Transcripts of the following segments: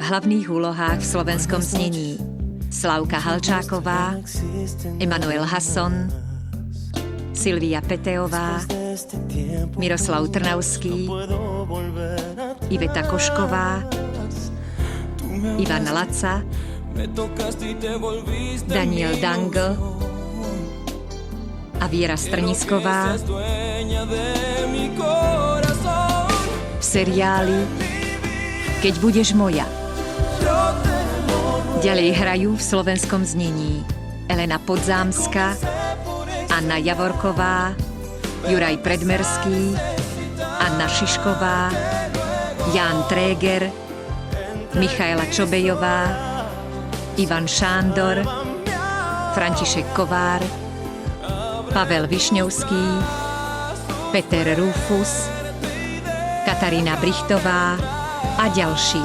hlavných úlohách v slovenskom znení Slavka Halčáková, Emanuel Hasson, Silvia Peteová, Miroslav Trnavský, Iveta Košková, Ivan Laca, Daniel Dangl a Viera Strnisková v seriáli Keď budeš moja. Ďalej hrajú v slovenskom znení Elena Podzámska, Anna Javorková, Juraj Predmerský, Anna Šišková, Ján Tréger, Michaela Čobejová, Ivan Šándor, František Kovár, Pavel Višňovský, Peter Rufus, Katarína Brichtová a ďalší.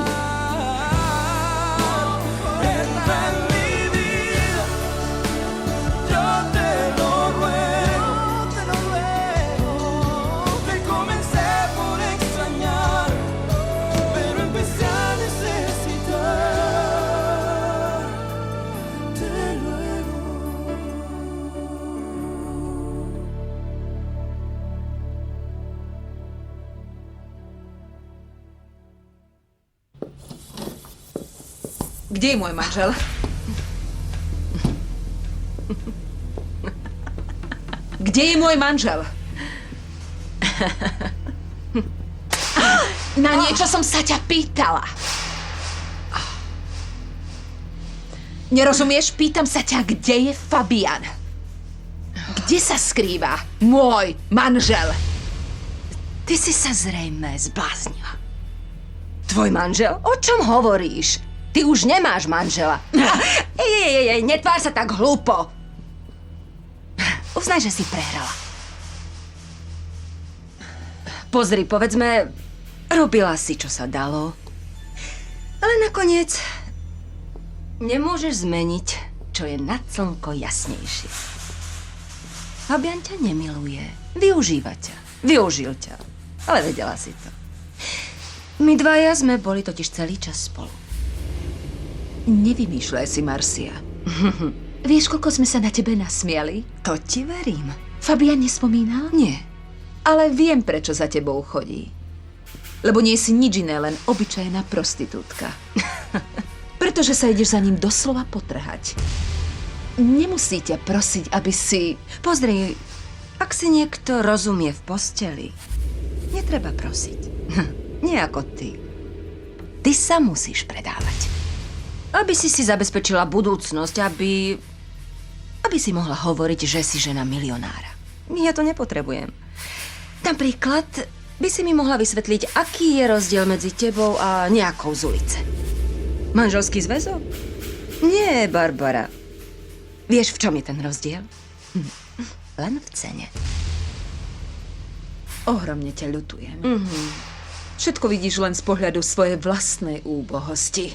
Kde je môj manžel? Kde je môj manžel? Na niečo som sa ťa pýtala. Nerozumieš? Pýtam sa ťa, kde je Fabian? Kde sa skrýva môj manžel? Ty si sa zrejme zbláznila. Tvoj manžel? O čom hovoríš? Ty už nemáš manžela. Netvár sa tak hlúpo. Uznaj, že si prehrala. Pozri, povedzme, robila si, čo sa dalo. Ale nakoniec nemôžeš zmeniť, čo je nad slnko jasnejšie. Fabian ťa nemiluje. Využíva ťa. Využil ťa. Ale vedela si to. My dvaja sme boli totiž celý čas spolu. Nevymýšľaj si, Marcia. Vieš, koľko sme sa na tebe nasmiali? To ti verím. Fabian nespomínal? Nie. Ale viem, prečo za tebou chodí. Lebo nie si nič iné, len obyčajná prostitútka. Pretože sa ideš za ním doslova potrhať. Nemusí ťa prosiť, aby si... Pozri, ak si niekto rozumie v posteli, netreba prosiť. Nie ako ty. Ty sa musíš predávať. Aby si zabezpečila budúcnosť, aby si mohla hovoriť, že si žena milionára. Ja to nepotrebujem. Napríklad by si mi mohla vysvetliť, aký je rozdiel medzi tebou a nejakou z ulice. Manželský zväzok? Nie, Barbara. Vieš, v čom je ten rozdiel? Len v cene. Ohromne ťa ľutujem. Všetko vidíš len z pohľadu svojej vlastnej úbohosti.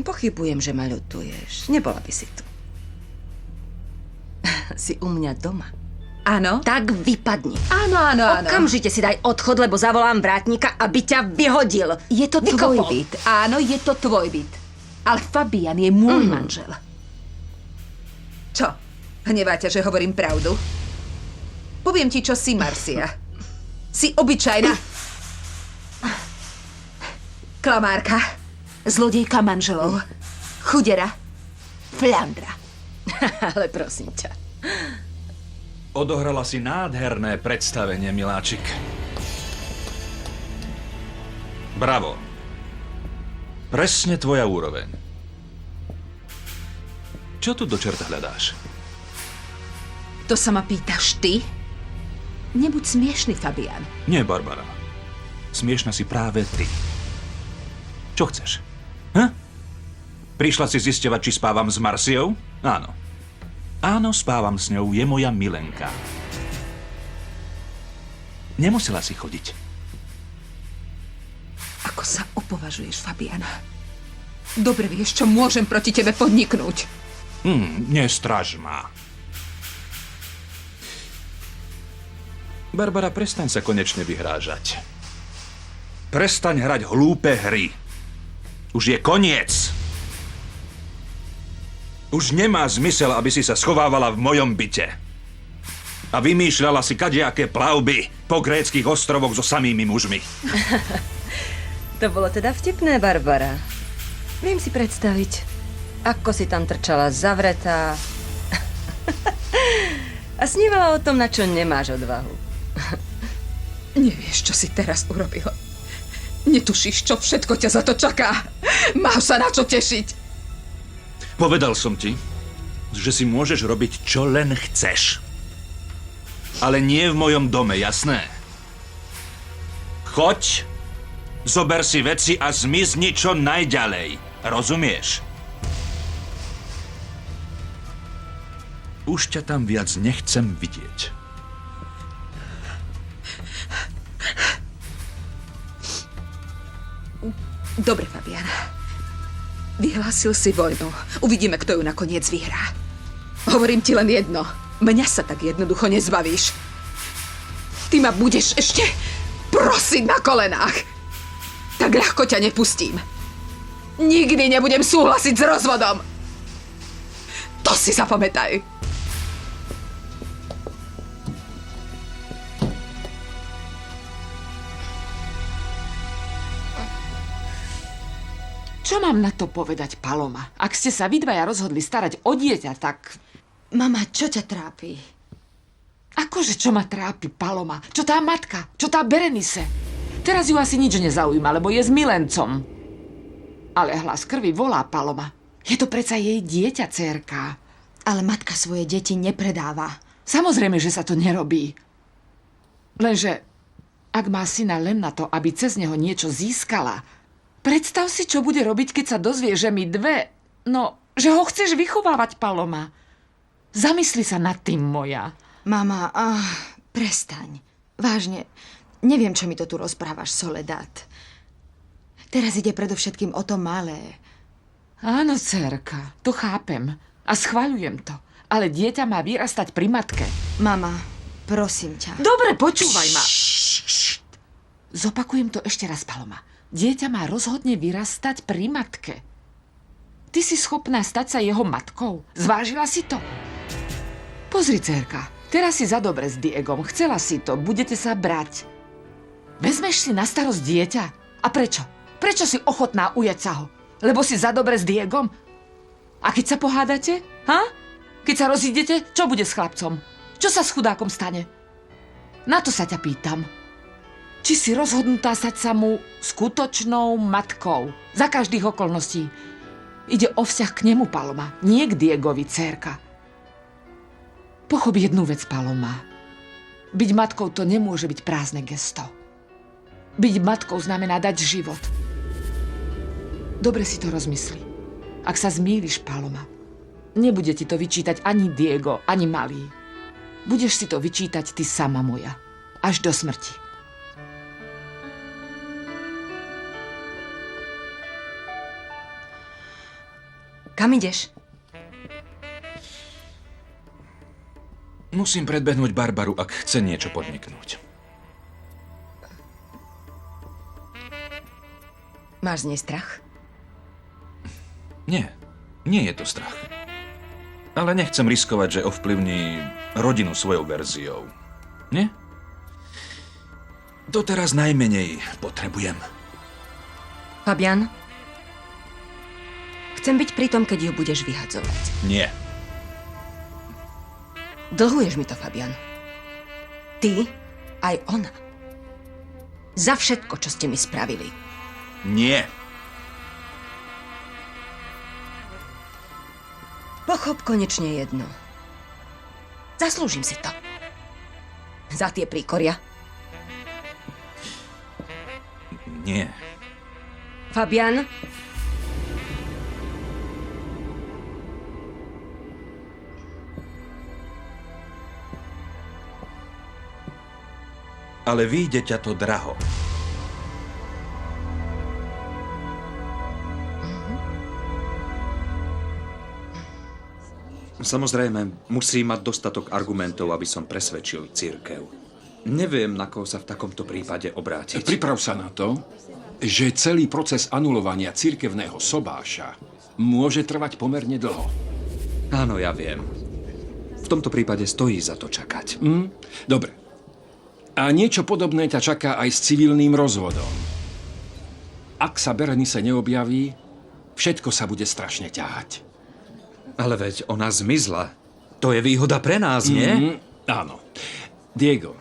Pochybujem, že ma ľutuješ. Nebola by si tu. Si u mňa doma. Áno? Tak vypadni. Áno. Okamžite si daj odchod, lebo zavolám vrátnika, aby ťa vyhodil. Je to tvoj byt. Áno, je to tvoj byt. Ale Fabian je môj manžel. Čo? Hnevá ťa, že hovorím pravdu? Poviem ti, čo si, Marcia. Si obyčajná klamárka. Zlodejka manželov. Chudera. Fľandra. Ale prosím ťa. Odohrala si nádherné predstavenie, miláčik. Bravo. Presne tvoja úroveň. Čo tu do čerta hľadáš? To sa ma pýtaš ty? Nebuď smiešný, Fabian. Nie, Barbara. Smiešna si práve ty. Čo chceš? Prišla si zisťovať, či spávam s Marciou? Áno. Áno, spávam s ňou, je moja milenka. Nemusela si chodiť. Ako sa opovažuješ, Fabian? Dobre vieš, čo môžem proti tebe podniknúť. Nestraž ma. Barbara, prestaň sa konečne vyhrážať. Prestaň hrať hlúpe hry. Už je koniec. Už nemá zmysel, aby si sa schovávala v mojom byte. A vymýšľala si kadejaké plavby po gréckych ostrovoch so samými mužmi. To bolo teda vtipné, Barbara. Viem si predstaviť, ako si tam trčala zavretá a snívala o tom, na čo nemáš odvahu. Nevieš, čo si teraz urobil. Netušíš, čo všetko ťa za to čaká. Máš sa na čo tešiť. Povedal som ti, že si môžeš robiť, čo len chceš. Ale nie v mojom dome, jasné? Choď, zober si veci a zmizni čo najďalej. Rozumieš? Už ťa tam viac nechcem vidieť. Dobre, Fabian. Vyhlásil si vojnu. Uvidíme, kto ju nakoniec vyhrá. Hovorím ti len jedno. Mňa sa tak jednoducho nezbavíš. Ty ma budeš ešte prosiť na kolenách. Tak ľahko ťa nepustím. Nikdy nebudem súhlasiť s rozvodom. To si zapamätaj. Čo mám na to povedať, Paloma? Ak ste sa vy dvaja rozhodli starať o dieťa, tak... Mama, čo ťa trápi? Akože čo ma trápi, Paloma? Čo tá matka? Čo tá Berenice? Teraz ju asi nič nezaujíma, lebo je s milencom. Ale hlas krvi volá, Paloma. Je to predsa jej dieťa, dcérka. Ale matka svoje deti nepredáva. Samozrejme, že sa to nerobí. Lenže, ak má syna len na to, aby cez neho niečo získala, predstav si, čo bude robiť, keď sa dozvie, že my dve... No, že ho chceš vychovávať, Paloma. Zamysli sa nad tým, moja. Mama, prestaň. Vážne, neviem, čo mi to tu rozprávaš, Soledad. Teraz ide predovšetkým o to malé. Áno, dcérka, to chápem. A schvaľujem to. Ale dieťa má vyrastať pri matke. Mama, prosím ťa. Dobre, počúvaj ma. Zopakujem to ešte raz, Paloma. Dieťa má rozhodne vyrastať pri matke. Ty si schopná stať sa jeho matkou? Zvážila si to? Pozri, dcérka, teraz si za dobre s Diegom. Chcela si to, budete sa brať. Vezmeš si na starosť dieťa? A prečo? Prečo si ochotná ujať sa ho? Lebo si za dobre s Diegom? A keď sa pohádate? Ha? Keď sa rozídete, čo bude s chlapcom? Čo sa s chudákom stane? Na to sa ťa pýtam. Či si rozhodnutá stať sa mu skutočnou matkou? Za každých okolností. Ide o vzťah k nemu, Paloma. Nie k Diegovi, dcérka. Pochop jednu vec, Paloma. Byť matkou to nemôže byť prázdne gesto. Byť matkou znamená dať život. Dobre si to rozmysli. Ak sa zmýliš, Paloma, nebude ti to vyčítať ani Diego, ani malý. Budeš si to vyčítať ty sama, moja. Až do smrti. Kam ideš? Musím predbehnúť Barbaru, ak chce niečo podniknúť. Máš z nej strach? Nie, nie je to strach. Ale nechcem riskovať, že ovplyvní rodinu svojou verziou. Nie? To teraz najmenej potrebujem. Fabian? Chcem byť pri tom, keď ju budeš vyhadzovať. Nie. Dlhuješ mi to, Fabian. Ty, aj ona. Za všetko, čo ste mi spravili. Nie. Pochop konečne jedno. Zaslúžim si to. Za tie príkoria. Nie. Fabian? Ale vyjde ťa to draho. Samozrejme, musí mať dostatok argumentov, aby som presvedčil cirkev. Neviem, na koho sa v takomto prípade obrátiť. Priprav sa na to, že celý proces anulovania cirkevného sobáša môže trvať pomerne dlho. Áno, ja viem. V tomto prípade stojí za to čakať. Dobre. A niečo podobné ťa čaká aj s civilným rozvodom. Ak sa Berenice neobjaví, všetko sa bude strašne ťahať. Ale veď ona zmizla. To je výhoda pre nás, nie? Áno. Diego,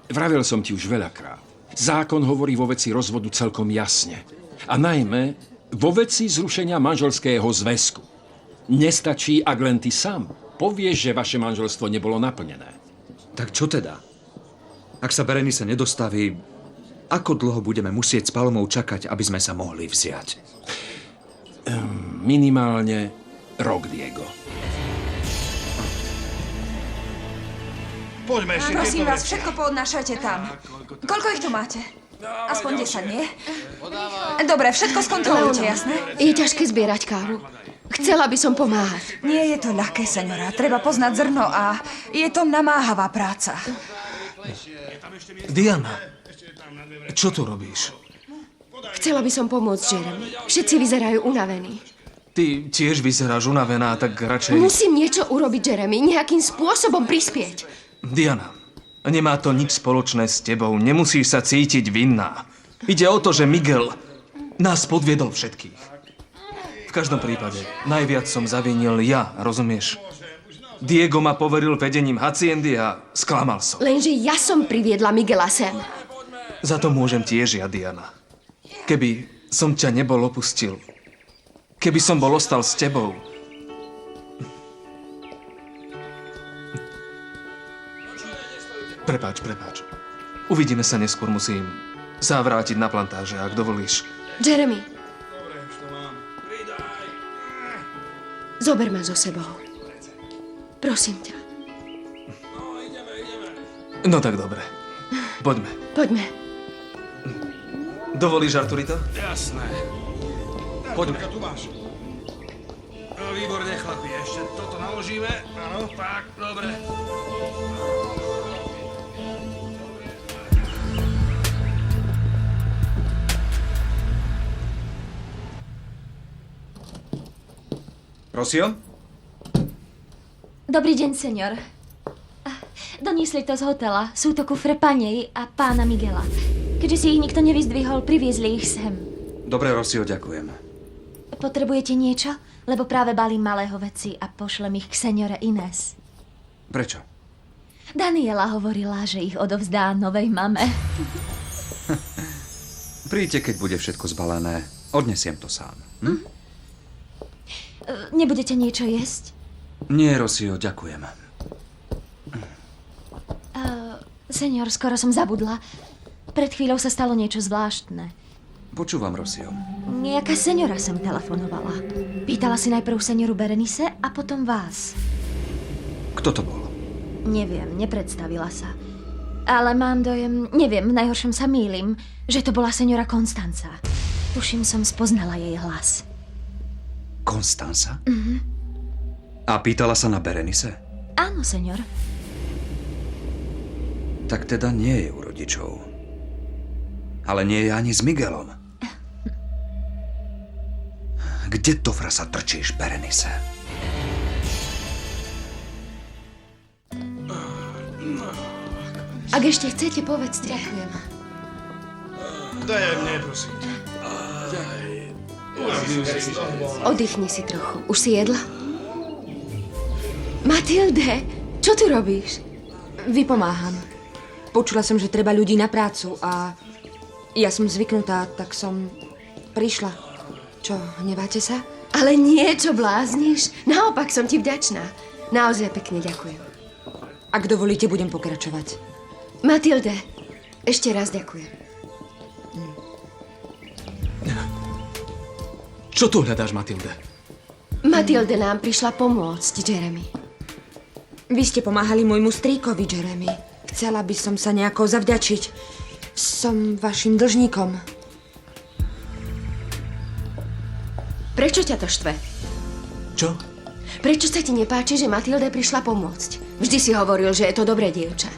vravel som ti už veľakrát. Zákon hovorí vo veci rozvodu celkom jasne. A najmä vo veci zrušenia manželského zväzku. Nestačí, ak len ty sám povieš, že vaše manželstvo nebolo naplnené. Tak čo teda? Ak sa Berenice nedostaví, ako dlho budeme musieť s Palmou čakať, aby sme sa mohli vziať? Minimálne rok, Diego. Poďme ešte Prosím vás, všetko poodnášajte tam. Koľko ich tu máte? Aspoň 10, nie? Dobre, všetko skontrolujte, jasné? Je ťažké zbierať kávu. Chcela by som pomáhať. Nie je to ľahké, seňora. Treba poznať zrno a je to namáhavá práca. Diana, čo tu robíš? Chcela by som pomôcť Jeremy. Všetci vyzerajú unavení. Ty tiež vyzeráš unavená, tak radšej... Musím niečo urobiť, Jeremy. Nejakým spôsobom prispieť. Diana, nemá to nič spoločné s tebou. Nemusíš sa cítiť vinná. Ide o to, že Miguel nás podviedol všetkých. V každom prípade, najviac som zavinil ja, rozumieš? Diego ma poveril vedením haciendy a sklamal som. Lenže ja som priviedla Miguela sem. Za to môžem tiež ja, Diana. Keby som ťa nebol opustil, keby som bol ostal s tebou, Prepáč. Uvidíme sa neskôr, musím sa vrátiť na plantáže, ak dovolíš. Jeremy. Zober ma so sebou. Prosím ťa. No tak dobre. Poďme. Poďme. Dovolíš, Arturito? Jasné. Poďme. Tu máš. No, výborne, chlapi. Ešte toto naložíme. Áno, tak, dobre. Rosio? Dobrý deň, senior. Doniesli to z hotela. Sú to kufre panej a pána Miguela. Keďže si ich nikto nevyzdvihol, priviezli ich sem. Dobre, Rosio, ďakujem. Potrebujete niečo? Lebo práve balím malého veci a pošlem ich k seniore Inés. Prečo? Daniela hovorila, že ich odovzdá novej mame. Príďte, keď bude všetko zbalené. Odnesiem to sám. Nebudete niečo jesť? Nie, Rosio, ďakujem. Senior, skoro som zabudla. Pred chvíľou sa stalo niečo zvláštne. Počúvam, Rosio. Nejaká seniora sem telefonovala. Pýtala si najprv senioru Berenice a potom vás. Kto to bol? Neviem, nepredstavila sa. Ale mám dojem, neviem, v najhoršom sa mýlim, že to bola seniora Konstanca. Tuším, som spoznala jej hlas. Konstanca? A pýtala sa na Berenice? Áno, senior. Tak teda nie je u rodičov. Ale nie je ani s Miguelom. Kde do frasa trčíš, Berenice? Ak ešte chcete, povedzte. Ďakujem. Daj aj mne, prosím. Oddychni si trochu. Už si jedla? Matilde, čo tu robíš? Vypomáham. Počula som, že treba ľudí na prácu a ja som zvyknutá, tak som prišla. Čo, hneváte sa? Ale nie, čo blázniš. Naopak som ti vďačná. Naozaj pekne ďakujem. Ak dovolíte, budem pokračovať. Matilde, ešte raz ďakujem. Čo tu hľadáš, Matilde? Matilde nám prišla pomôcť, Jeremy. Vy ste pomáhali môjmu strýkovi, Jeremy. Chcela by som sa nejako zavďačiť. Som vašim dlžníkom. Prečo ťa to štve? Čo? Prečo sa ti nepáči, že Matilde prišla pomôcť? Vždy si hovoril, že je to dobré dievča.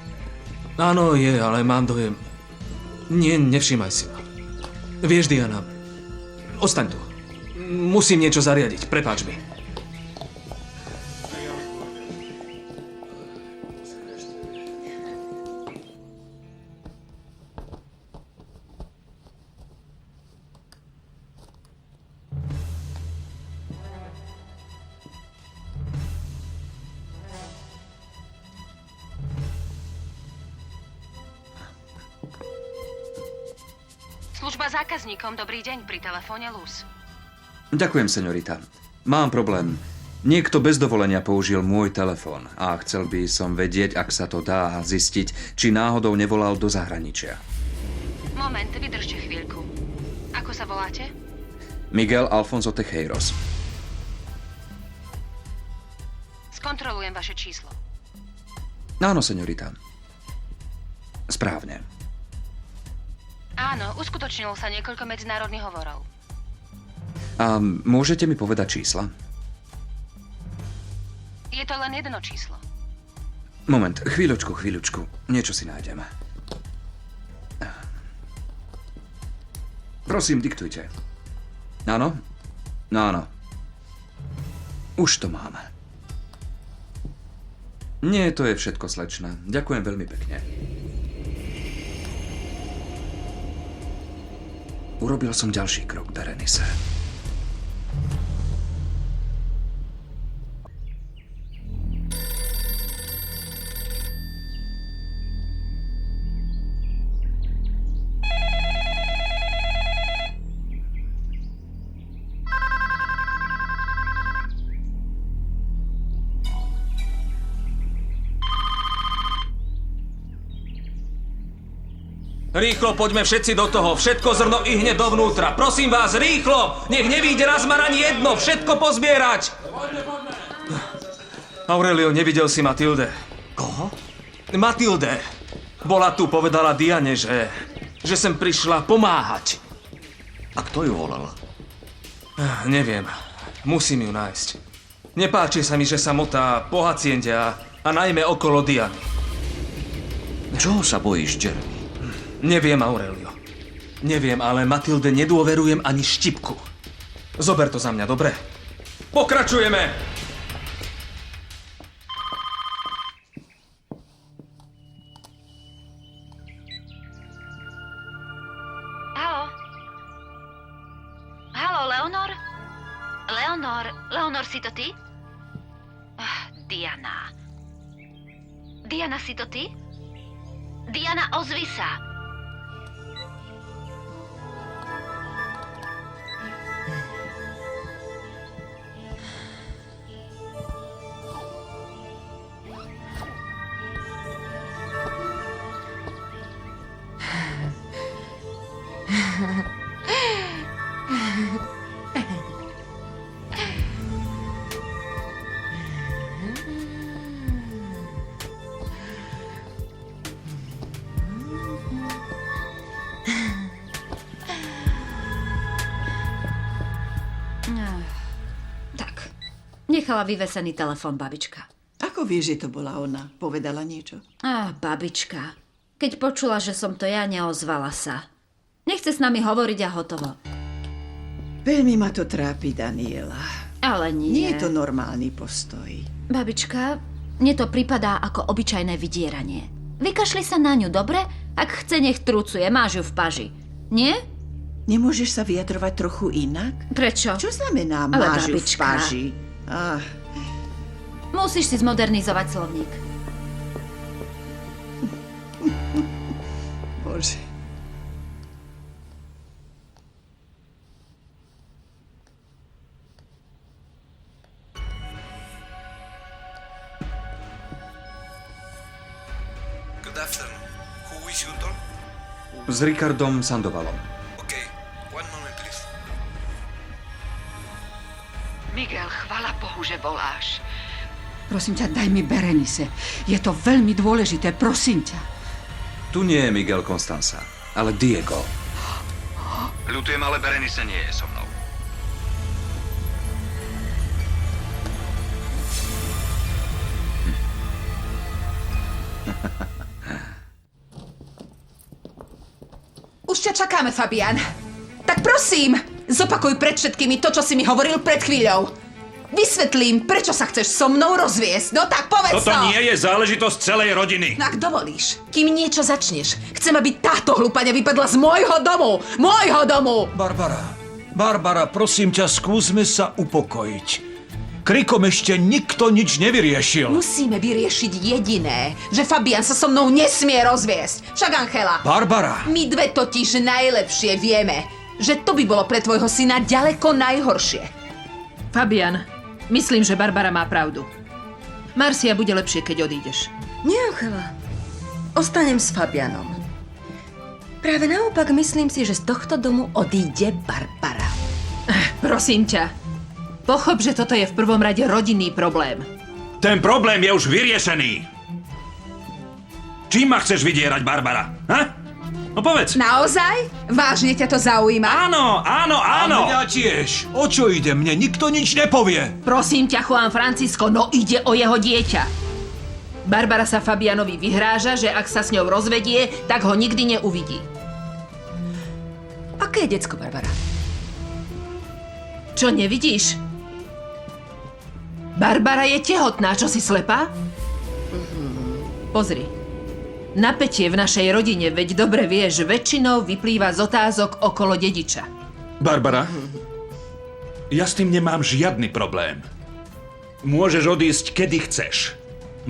Áno, je, ale mám dojem... Nie, nevšímaj si ma. Vieš, Diana, ostaň tu. Musím niečo zariadiť, prepáč mi. Služba zákazníkom, dobrý deň, pri telefóne Luz. Ďakujem, señorita. Mám problém. Niekto bez dovolenia použil môj telefón a chcel by som vedieť, ak sa to dá zistiť, či náhodou nevolal do zahraničia. Moment, vydržte chvíľku. Ako sa voláte? Miguel Alfonso Tejeiros. Skontrolujem vaše číslo. Áno, señorita. Správne. Áno, uskutočnilo sa niekoľko medzinárodných hovorov. A môžete mi povedať čísla? Je to len jedno číslo. Moment, chvíľočku. Niečo si nájdem. Prosím, diktujte. Áno? No áno. Už to mám. Nie, to je všetko, slečna. Ďakujem veľmi pekne. Urobil som ďalší krok, Berenice. Rýchlo, poďme všetci do toho. Všetko zrno i hneď dovnútra. Prosím vás, rýchlo! Nech nevíde na zmar ani jedno. Všetko pozbierať. Aurelio, nevidel si Matilde. Koho? Matilde. Bola tu, povedala Diane, že sem prišla pomáhať. A kto ju volal? Neviem. Musím ju nájsť. Nepáči sa mi, že sa motá po haciende a najmä okolo Diany. Čoho sa bojíš, Jeremy? Neviem, Aurelio. Neviem, ale Matilde nedôverujem ani štipku. Zober to za mňa, dobre? Pokračujeme! Haló? Haló, Leonor? Leonor, si to ty? Diana. Diana, si to ty? Diana, ozvi sa. Nechala vyvesený telefón babička. Ako vieš, že to bola ona? Povedala niečo? Babička. Keď počula, že som to ja, neozvala sa. Nechce s nami hovoriť a hotovo. Veľmi ma to trápi, Daniela. Ale nie. Nie je to normálny postoj. Babička, mne to pripadá ako obyčajné vydieranie. Vykašli sa na ňu, dobre? Ak chce, nech trucuje, máš ju v paži. Nie? Nemôžeš sa vyjadrovať trochu inak? Prečo? Čo znamená Ale máš ju v babička. paži? Musíš si zmodernizovať slovník. Bože. Good afternoon. Who is you talk? S Ricardom Sandovalom. Okay, one moment, please. Miguel, chvala Bohu, že voláš. Prosím ťa, daj mi Berenice. Je to veľmi dôležité, prosím ťa. Tu nie je Miguel Constanza, ale Diego. Ľutujem, ale Berenice nie je so mnou. máme, Fabian. Tak prosím, zopakuj pred všetkými to, čo si mi hovoril pred chvíľou. Vysvetlím, prečo sa chceš so mnou rozviesť. No tak povedz Toto to! nie je záležitosť celej rodiny. No ak dovolíš, kým niečo začneš, chcem, aby táto hlupaňa vypadla z môjho domu! Môjho domu! Barbara, prosím ťa, skúsme sa upokojiť. Krikom ešte nikto nič nevyriešil. Musíme vyriešiť jediné, že Fabian sa so mnou nesmie rozviesť. Však, Angela. Barbara. My dve totiž najlepšie vieme, že to by bolo pre tvojho syna ďaleko najhoršie. Fabian, myslím, že Barbara má pravdu. Marcia, bude lepšie, keď odídeš. Nie, Angela. Ostanem s Fabianom. Práve naopak myslím si, že z tohto domu odíde Barbara. Prosím ťa. Pochop, že toto je v prvom rade rodinný problém. Ten problém je už vyriešený. Čím ma chceš vydierať, Barbara? Ha? No povedz. Naozaj? Vážne ťa to zaujíma? Áno. A mňa tiež. O čo ide? Mne nikto nič nepovie. Prosím ťa, Juan Francisco, no ide o jeho dieťa. Barbara sa Fabianovi vyhráža, že ak sa s ňou rozvedie, tak ho nikdy neuvidí. Aké je decko, Barbara? Čo, nevidíš? Barbara je tehotná, čo si slepá? Pozri. Napätie v našej rodine, veď dobre vieš, väčšinou vyplýva z otázok okolo dediča. Barbara, ja s tým nemám žiadny problém. Môžeš odísť, kedy chceš.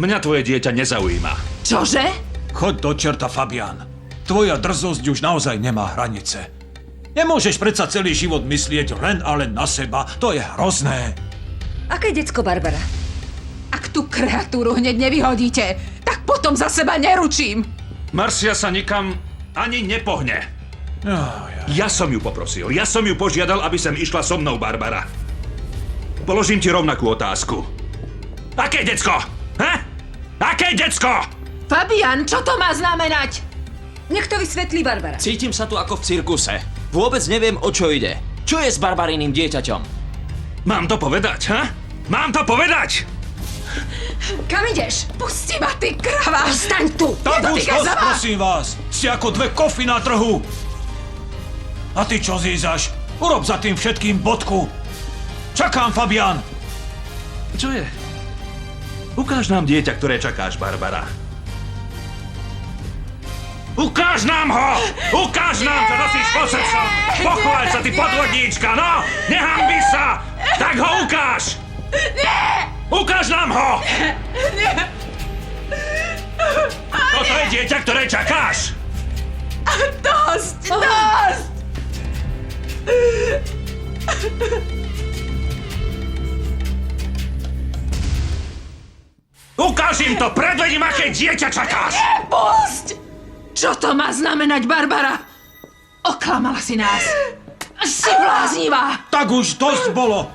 Mňa tvoje dieťa nezaujíma. Čože? Choď do čerta, Fabian. Tvoja drzosť už naozaj nemá hranice. Nemôžeš predsa celý život myslieť len a len na seba. To je hrozné. Aké decko, Barbara? Ak tú kreatúru hneď nevyhodíte, tak potom za seba neručím. Marcia sa nikam ani nepohne. Ja som ju poprosil, ja som ju požiadal, aby sem išla so mnou, Barbara. Položím ti rovnakú otázku. Aké decko? Ha? Aké decko? Fabian, čo to má znamenať? Nech to vysvetlí Barbara. Cítim sa tu ako v cirkuse. Vôbec neviem, o čo ide. Čo je s Barbariným dieťaťom? Mám to povedať, ha? Mám to povedať! Kam ideš? Pusti ma, ty krava! Ostaň tu! Tak už dosť, prosím vás! Ste ako dve kofy na trhu! A ty čo zízaš? Urob za tým všetkým bodku! Čakám, Fabian! Čo je? Ukáž nám dieťa, ktoré čakáš, Barbara. Ukáž nám ho! Ukáž nám, čo nosíš pod srdcom! Pochváľ sa, ty podvodníčka, no! Nehanbi sa! Tak ho ukáž! Nie! Ukáž nám ho! Nie! Toto je dieťa, ktoré čakáš! Dosť! Dosť! Ukáž im to! Predveď im, aké dieťa čakáš! Pusť! Čo to má znamenať, Barbara? Oklamala si nás. Si bláznivá. Tak už dosť bolo.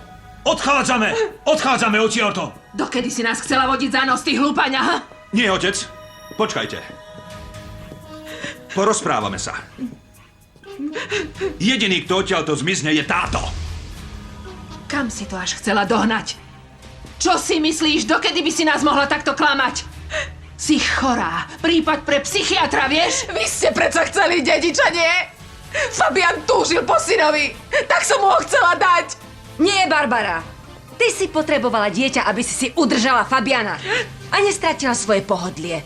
Odchádzame odtiaľto. Dokedy si nás chcela vodiť za nos, ty hlúpaňa, ha? Nie, otec. Počkajte. Porozprávame sa. Jediný, kto odtiaľto zmizne, je táto. Kam si to až chcela dohnať? Čo si myslíš, dokedy by si nás mohla takto klamať? Si chorá. Prípad pre psychiatra, vieš? Vy ste predsa chceli dediča, nie? Fabian túžil po synovi. Tak som mu ho chcela dať. Nie, Barbara. Ty si potrebovala dieťa, aby si udržala Fabiana. A nestratila svoje pohodlie.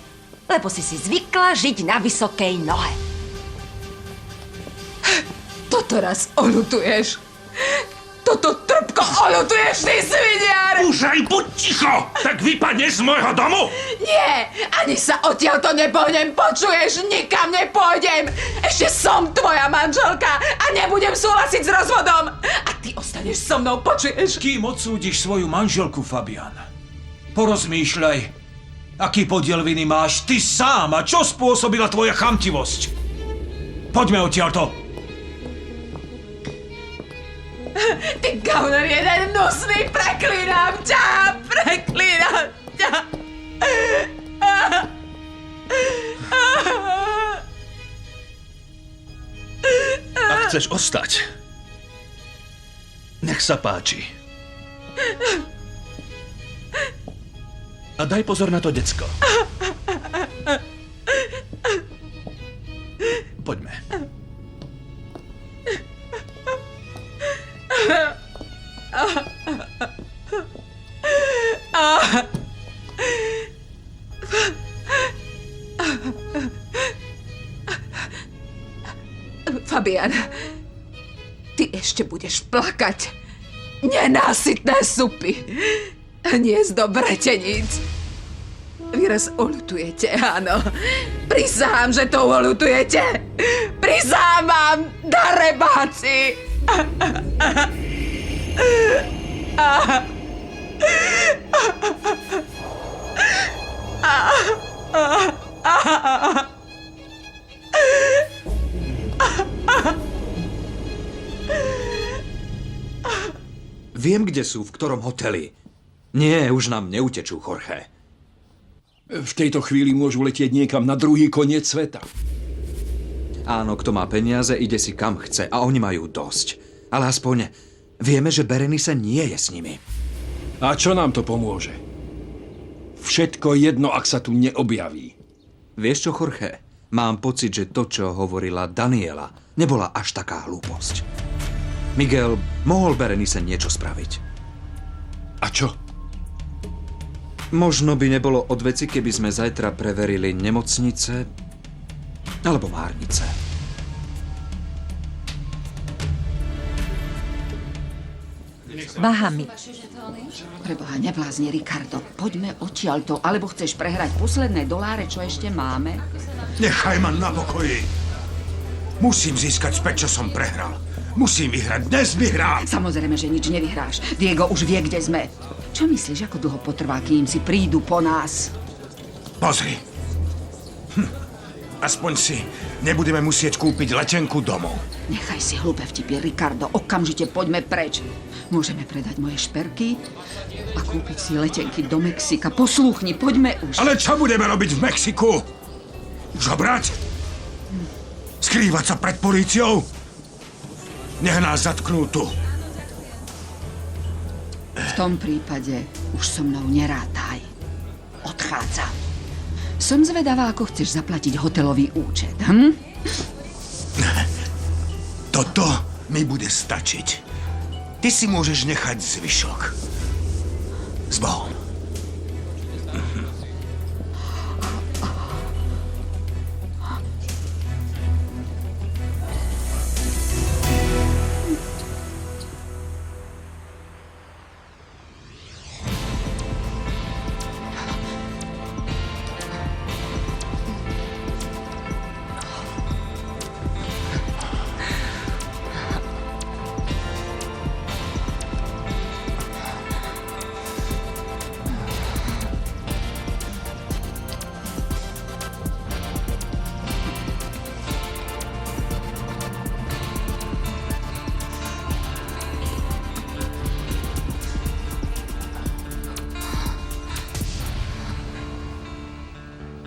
Lebo si zvykla žiť na vysokej nohe. Toto raz oľutuješ. Toto trpko oľutuješ, ty sviniar! Už aj buď ticho! Tak vypadneš z môjho domu! Nie! Ani sa odtiaľto nepohnem, počuješ? Nikam nepôjdem! Ešte som tvoja manželka a nebudem súhlasiť s rozvodom! A ty ostaneš so mnou, počuješ? Kým odsúdiš svoju manželku, Fabian, porozmýšľaj, aký podiel viny máš ty sám a čo spôsobila tvoja chamtivosť. Poďme odtiaľto. Ty gauner jeden hnusný, preklínam ťa! Preklínam ťa! Ak chceš ostať, nech sa páči. A daj pozor na to decko. Poďme. Fabian, ty ešte budeš plakať. Nenásytné supy. Hniezdo breteníc. Vy raz oľutujete, áno. Prisahám, že to oľutujete. Prisahám vám, darebáci. Viem, kde sú, v ktorom hoteli. Nie, už nám neutečú, Jorge. V tejto chvíli môžu letieť niekam na druhý koniec sveta. Áno, kto má peniaze, ide si kam chce a oni majú dosť. Ale aspoň vieme, že Berenice nie je s nimi. A čo nám to pomôže? Všetko jedno, ak sa tu neobjaví. Vieš čo, Jorge? Mám pocit, že to, čo hovorila Daniela, nebola až taká hlúposť. Miguel, mohol Berenice niečo spraviť. A čo? Možno by nebolo od veci, keby sme zajtra preverili nemocnice alebo márnice. Bahami. Preboha, neblázni, Ricardo. Poďme odtiaľto, alebo chceš prehrať posledné doláre, čo ešte máme? Nechaj ma na pokoji. Musím získať späť, čo som prehral. Musím vyhrať, dnes vyhrám! Samozrejme, že nič nevyhráš. Diego už vie, kde sme. Čo myslíš, ako dlho potrvá, kým si prídu po nás? Pozri. Aspoň si nebudeme musieť kúpiť letenku domov. Nechaj si hlúpe vtipy, Ricardo. Okamžite poďme preč. Môžeme predať moje šperky a kúpiť si letenky do Mexika. Poslúchni, poďme už. Ale čo budeme robiť v Mexiku? Žobrať? Skrývať sa pred políciou? Nech nás zatknú tu. V tom prípade už so mnou nerátaj. Odchádzam. Som zvedavá, ako chceš zaplatiť hotelový účet, Toto mi bude stačiť. Ty si môžeš nechať zvyšok. S Bohom.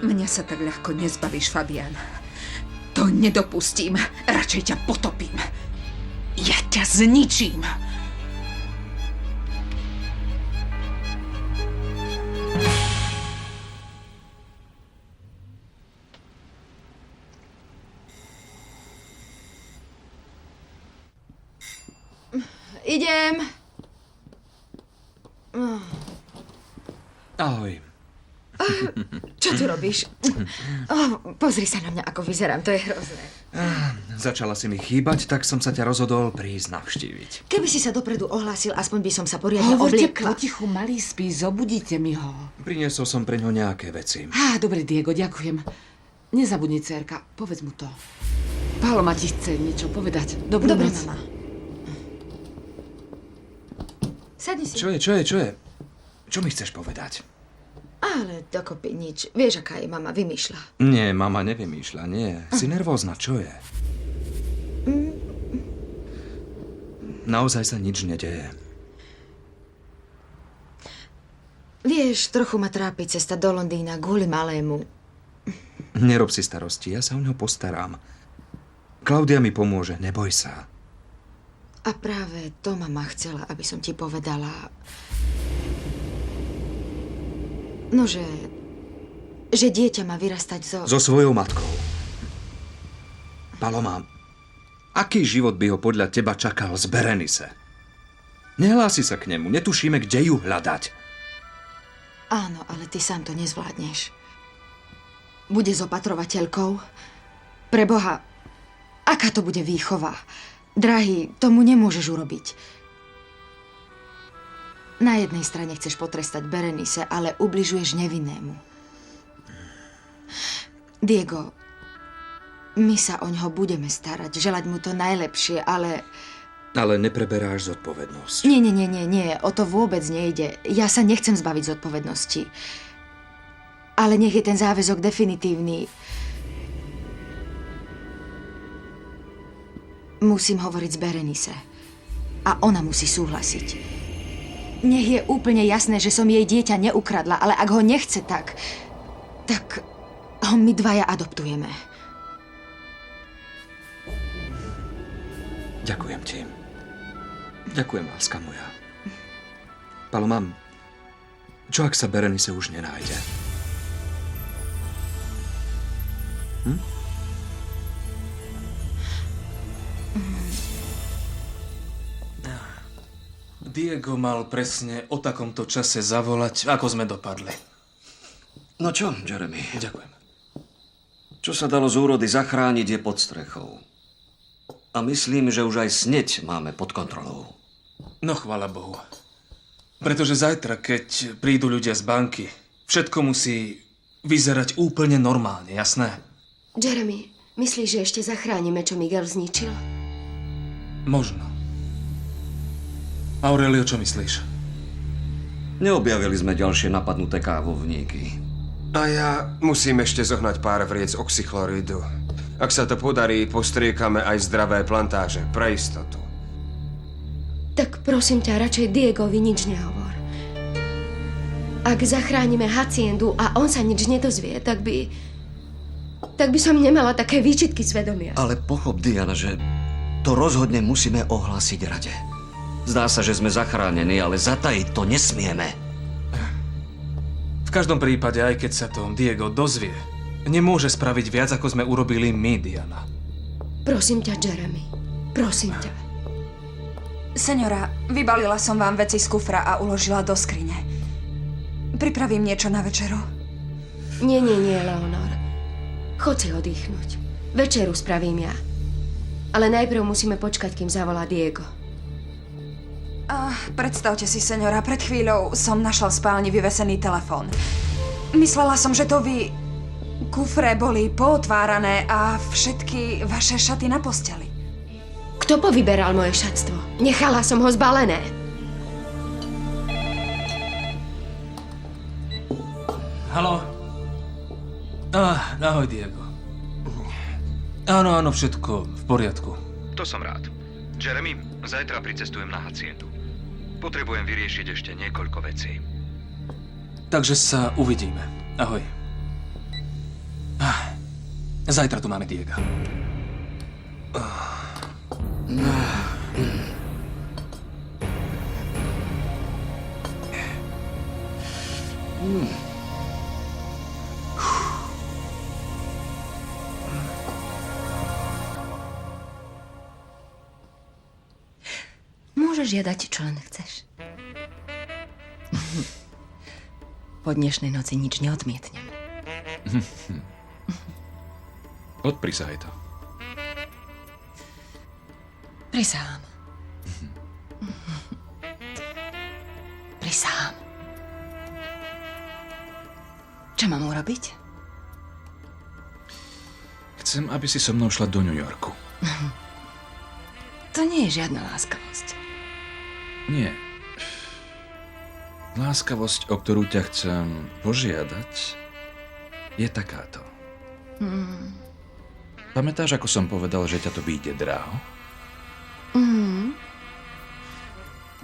Mňa sa tak ľahko nezbavíš, Fabian. To nedopustím. Radšej ťa potopím. Ja ťa zničím. Idem. Ahoj. Čo tu robíš? Pozri sa na mňa, ako vyzerám, to je hrozné. Začala si mi chýbať, tak som sa ťa rozhodol prísť navštíviť. Keby si sa dopredu ohlásil, aspoň by som sa poriadne Hovorte obliekla. potichu, malý spí, zobudíte mi ho. Priniesol som pre ňo nejaké veci. Dobre, Diego, ďakujem. Nezabudni, dcérka, povedz mu to. Paloma ti chce niečo povedať. Dobrú Dobre, noc. mama. Sadni si. Čo je? Čo mi chceš povedať? Ale dokopy nič. Vieš, aká je mama, vymýšľa. Nie, mama nevymýšľa, nie. Si nervózna, čo je? Naozaj sa nič nedeje. Vieš, trochu ma trápi cesta do Londýna kvôli malému. Nerob si starosti, ja sa o ňo postaram. Klaudia mi pomôže, neboj sa. A práve to mama chcela, aby som ti povedala... No, že dieťa má vyrastať So svojou matkou. Paloma, aký život by ho podľa teba čakal z Berenice? Nehlási sa k nemu, netušíme, kde ju hľadať. Áno, ale ty sám to nezvládneš. Bude s opatrovateľkou. Preboha, Aká to bude výchova? Drahý, tomu nemôžeš urobiť. Na jednej strane chceš potrestať Berenice, ale ubližuješ nevinnému. Diego, my sa o ňoho budeme starať, želať mu to najlepšie, ale... Ale nepreberáš zodpovednosť. Nie, o to vôbec nejde. Ja sa nechcem zbaviť zodpovednosti. Ale nech je ten záväzok definitívny. Musím hovoriť s Berenice. A ona musí súhlasiť. Nech je úplne jasné, že som jej dieťa neukradla, ale ak ho nechce, tak ho my dvaja adoptujeme. Ďakujem ti. Ďakujem, láska moja. Palo, mám. Čo ak sa Berenice už nenájde? Diego mal presne o takomto čase zavolať, ako sme dopadli. No čo, Jeremy? Ďakujem. Čo sa dalo z úrody zachrániť, je pod strechou. A myslím, že už aj sneď máme pod kontrolou. No chvála Bohu. Pretože zajtra, keď prídu ľudia z banky, všetko musí vyzerať úplne normálne, jasné? Jeremy, myslíš, že ešte zachránime, čo Miguel zničil? Možno. Aurelio, čo myslíš? Neobjavili sme ďalšie napadnuté kávovníky. A ja musím ešte zohnať pár vriec oxychloridu. Ak sa to podarí, postriekame aj zdravé plantáže, pre istotu. Tak prosím ťa, radšej Diegovi nič nehovor. Ak zachránime haciendu a on sa nič nedozvie, tak by som nemala také výčitky svedomia. Ale pochop, Diana, že to rozhodne musíme ohlásiť rade. Zdá sa, že sme zachránení, ale zatajiť to nesmieme. V každom prípade, aj keď sa to Diego dozvie, nemôže spraviť viac, ako sme urobili my, Diana. Prosím ťa, Jeremy. Prosím ťa. Seňora, vybalila som vám veci z kufra a uložila do skrine. Pripravím niečo na večeru. Nie, Leonor. Chod si oddychnúť. Večeru spravím ja. Ale najprv musíme počkať, kým zavolá Diego. Predstavte si, seňora, pred chvíľou som našla v spálni vyvesený telefón. Myslela som, že to vy... Kufre boli pootvárané a všetky vaše šaty na posteli. Kto povyberal moje šatstvo? Nechala som ho zbalené. Haló? Ahoj, Diego. Áno, všetko v poriadku. To som rád. Jeremy, zajtra pricestujem na haciendu. Potrebujem vyriešiť ešte niekoľko vecí. Takže sa uvidíme. Ahoj. Zajtra tu máme Diega. Môžeš žiadať, čo len chceš. Po dnešnej noci nič neodmietnem. Odprisahaj to. Prisahám. Prisahám. Čo mám urobiť? Chcem, aby si so mnou šla do New Yorku. To nie je žiadna láskavosť. Nie. Láskavosť, o ktorú ťa chcem požiadať, je takáto. Pamätáš, ako som povedal, že ťa to vyjde draho?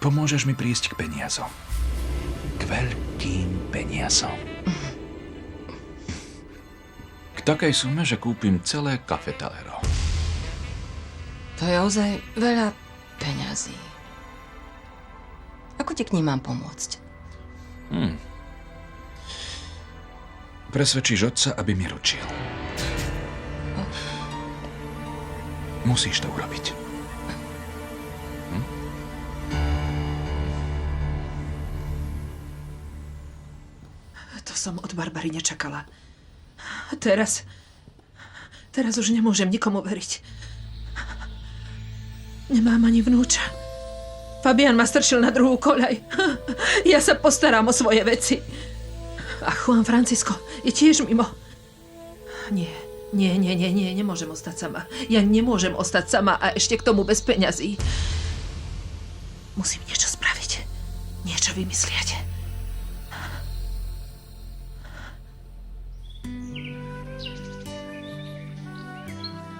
Pomôžeš mi prísť k peniazom. K veľkým peniazom. K takej sume, že kúpim celé Café Talero. To je ozaj veľa peňazí. Ako ti k ním mám pomôcť? Presvedčíš otca, aby mi ručil. Musíš to urobiť. To som od Barbary nečakala. Teraz už nemôžem nikomu veriť. Nemám ani vnúča. Fabian ma strčil na druhú koľaj. Ja sa postarám o svoje veci. A Juan Francisco je tiež mimo. Nie, nemôžem ostať sama. Ja nemôžem ostať sama a ešte k tomu bez peňazí. Musím niečo spraviť. Niečo vymyslieť.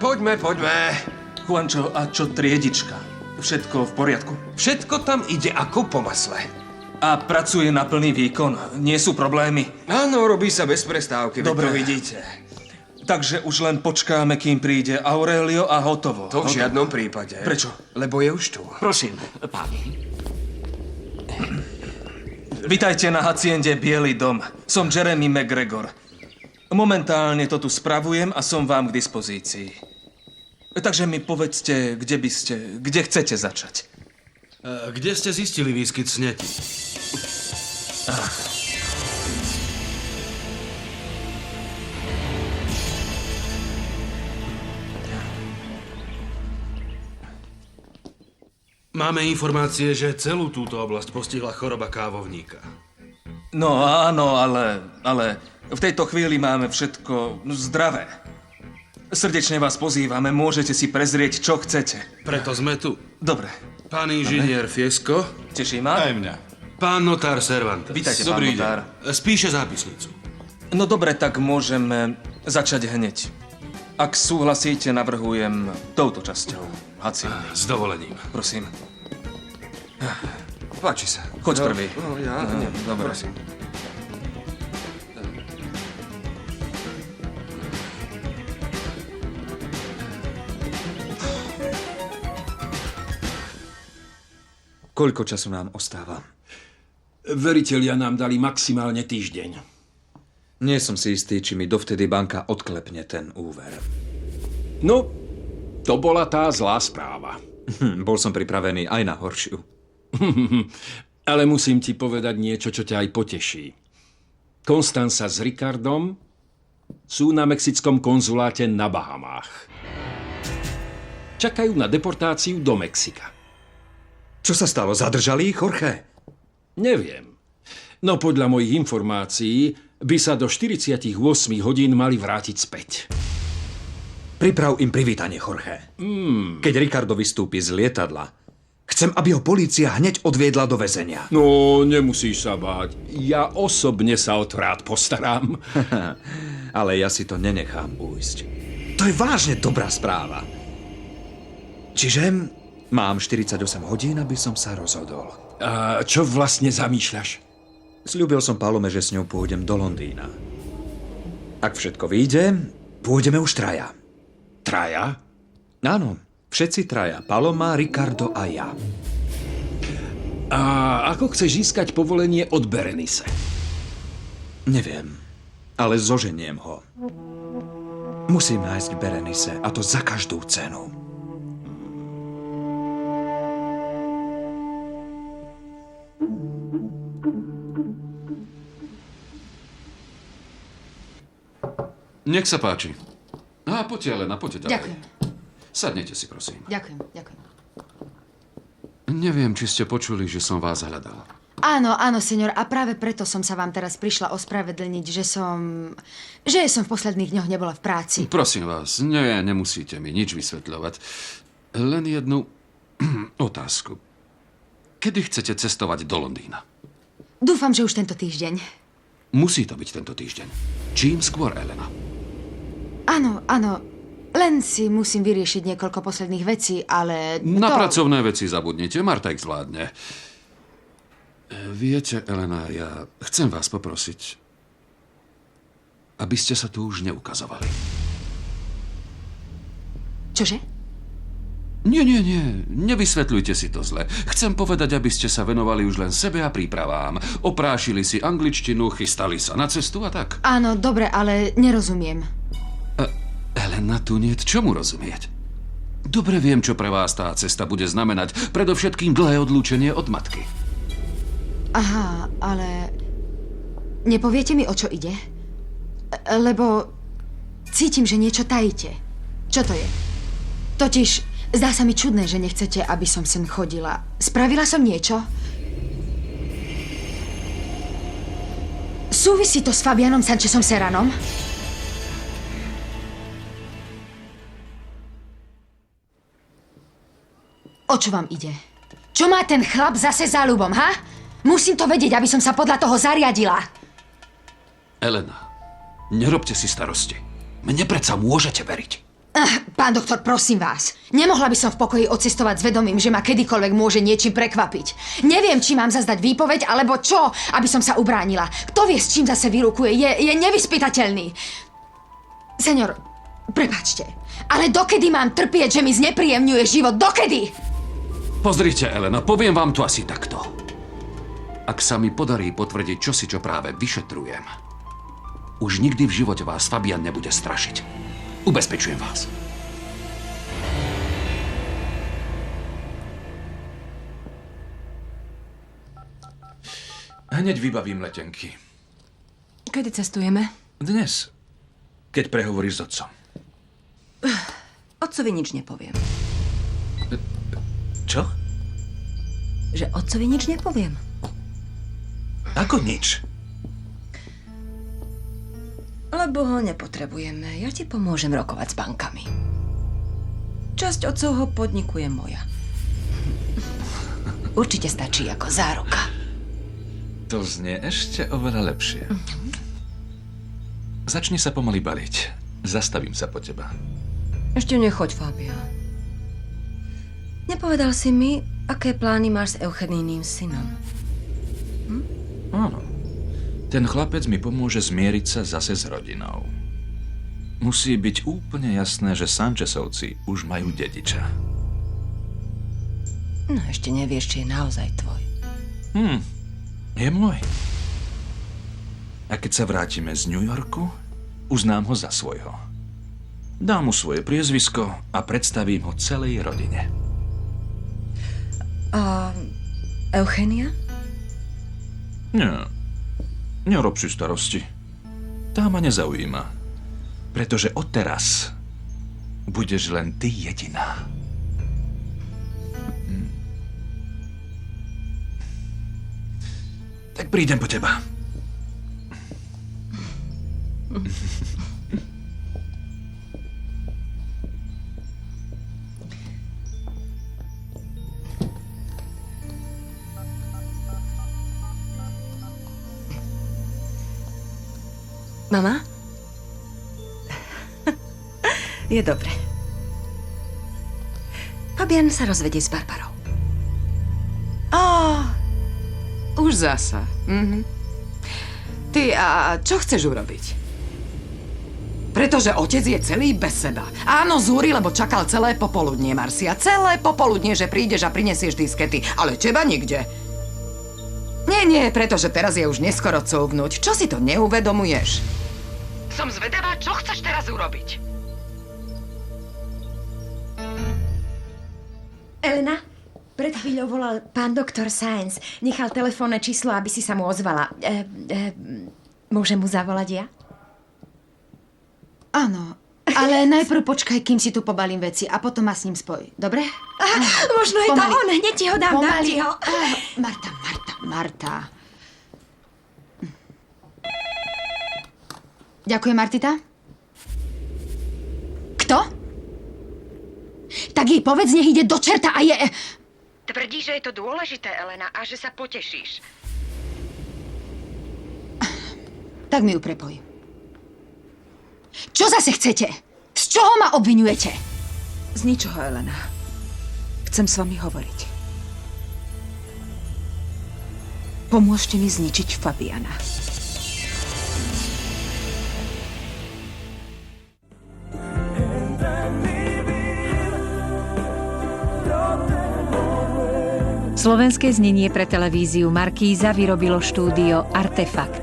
Poďme. Juančo, a čo triedička? Všetko v poriadku? Všetko tam ide ako po masle. A pracuje na plný výkon? Nie sú problémy? Áno, robí sa bez prestávky, Dobre. to vidíte. Takže už len počkáme, kým príde Aurelio a hotovo. To v žiadnom prípade. Prečo? Lebo je už tu. Prosím, páni. Vitajte na haciende Bielý dom. Som Jeremy McGregor. Momentálne to tu spravujem a som vám k dispozícii. Takže mi povedzte, kde chcete začať. Kde ste zistili výskyt sneti? Máme informácie, že celú túto oblasť postihla choroba kávovníka. No áno, ale v tejto chvíli máme všetko zdravé. Srdečne vás pozývame, môžete si prezrieť, čo chcete. Preto sme tu. Dobre. Pán inžinier Fiesko. Teší ma? Aj mňa. Pán notár Cervantes. Vítajte, Dobrý pán notár. deň. Spíše zápisnicu. No dobre, tak môžeme začať hneď. Ak súhlasíte, navrhujem touto časťou haciendy. S dovolením. Prosím. Páči sa. Choď prvý. Ja? Dobre. Prosím. Koľko času nám ostáva? Veritelia nám dali maximálne týždeň. Nie som si istý, či mi dovtedy banka odklepne ten úver. No, to bola tá zlá správa. Bol som pripravený aj na horšiu. Ale musím ti povedať niečo, čo ťa aj poteší. Konstanca s Ricardom sú na mexickom konzuláte na Bahamách. Čakajú na deportáciu do Mexika. Čo sa stalo? Zadržali ich, Jorge? Neviem. No podľa mojich informácií by sa do 48 hodín mali vrátiť späť. Priprav im privítanie, Jorge. Keď Ricardo vystúpi z lietadla, chcem, aby ho polícia hneď odviedla do väzenia. No, nemusíš sa báť. Ja osobne sa o to rád postaram. Ale ja si to nenechám ujsť. To je vážne dobrá správa. Čiže mám 48 hodín, aby som sa rozhodol. A čo vlastne zamýšľaš? Sľúbil som Palome, že s ňou pôjdem do Londýna. Ak všetko vyjde, pôjdeme už traja. Traja? Áno, všetci traja. Paloma, Ricardo a ja. A ako chceš získať povolenie od Berenice? Neviem, ale zoženiem ho. Musím nájsť Berenice, a to za každú cenu. Nech sa páči. Poďte, Elena, poďte ďalej. Ďakujem. Sadnite si, prosím. Ďakujem. Neviem, či ste počuli, že som vás hľadal. Áno, senior, a práve preto som sa vám teraz prišla ospravedlniť, že som v posledných dňoch nebola v práci. Prosím vás, nemusíte mi nič vysvetľovať. Len jednu otázku. Kedy chcete cestovať do Londýna? Dúfam, že už tento týždeň. Musí to byť tento týždeň. Čím skôr, Elena. Áno. Len si musím vyriešiť niekoľko posledných vecí, ale Na pracovné veci zabudnite, Marta ich zvládne. Viete, Elena, ja chcem vás poprosiť, aby ste sa tu už neukazovali. Čože? Nie, nevysvetľujte si to zle. Chcem povedať, aby ste sa venovali už len sebe a prípravám. Oprášili si angličtinu, chystali sa na cestu a tak. Áno, dobre, ale nerozumiem. Elena, tu niet čomu rozumieť. Dobre viem, čo pre vás tá cesta bude znamenať. Predovšetkým dlhé odlúčenie od matky. Aha, ale nepoviete mi, o čo ide? Lebo cítim, že niečo tajíte. Čo to je? Totiž Zdá sa mi čudné, že nechcete, aby som sem chodila. Spravila som niečo? Súvisí to s Fabianom Sanchezom Serranom? O čo vám ide? Čo má ten chlap zase za ľubom, ha? Musím to vedieť, aby som sa podľa toho zariadila. Elena, nerobte si starosti. Mne predsa môžete veriť. Pán doktor, prosím vás. Nemohla by som v pokoji odcestovať s vedomím, že ma kedykoľvek môže niečím prekvapiť. Neviem, či mám zazdať výpoveď, alebo čo, aby som sa ubránila. Kto vie, s čím zase vyrukuje, je nevyspytateľný. Senior, prepáčte, ale dokedy mám trpieť, že mi znepríjemňuje život? Dokedy? Pozrite, Elena, poviem vám to asi takto. Ak sa mi podarí potvrdiť čosi, čo práve vyšetrujem, už nikdy v živote vás Fabian nebude strašiť. Ubezpečujem vás. Hneď vybavím letenky. Kedy cestujeme? Dnes, keď prehovoríš s otcom. Otcovi nič nepoviem. Čo? Že otcovi nič nepoviem. Ako nič? Lebo ho nepotrebujeme. Ja ti pomôžem rokovať s bankami. Časť otcovho podniku je moja. Určite stačí ako záruka. To znie ešte oveľa lepšie. Začni sa pomaly baliť. Zastavím sa po teba. Ešte nechoď, Fabian. Nepovedal si mi, aké plány máš s Eugeníným synom. Áno. Ten chlapec mi pomôže zmieriť sa zase s rodinou. Musí byť úplne jasné, že Sanchezovci už majú dediča. No, ešte nevieš, či je naozaj tvoj. Je môj. A keď sa vrátime z New Yorku, uznám ho za svojho. Dám mu svoje priezvisko a predstavím ho celej rodine. A Eugenia? Nie. Nerob si starosti. Tá ma nezaujíma. Pretože odteraz budeš len ty jediná. Tak prídem po teba. Mama? Je dobre. Fabian sa rozvedie s Barbarou. Už zasa. Ty, a čo chceš urobiť? Pretože otec je celý bez seba. Áno, zúri, lebo čakal celé popoludnie, Marcia. Celé popoludnie, že prídeš a prinesieš diskety. Ale teba nikde. Nie, pretože teraz je už neskoro cúvnuť. Čo si to neuvedomuješ? Som zvedavá, čo chceš teraz urobiť. Elena, pred chvíľou volal pán doktor Sáenz. Nechal telefónne číslo, aby si sa mu ozvala. Môžem mu zavolať ja? Áno, ale najprv počkaj, kým si tu pobalím veci a potom ma s ním spoj. Dobre? Možno je to on, hneď ti ho dám, dám ti ho. Marta. Ďakujem, Martita. Kto? Tak jej povedz, nech ide do čerta a je... Tvrdí, že je to dôležité, Elena, a že sa potešíš. Tak mi ju prepoj. Čo zase chcete? Z čoho ma obviňujete? Z ničoho, Elena. Chcem s vami hovoriť. Pomôžte mi zničiť Fabiana. Slovenské znenie pre televíziu Markíza vyrobilo štúdio Artefakt.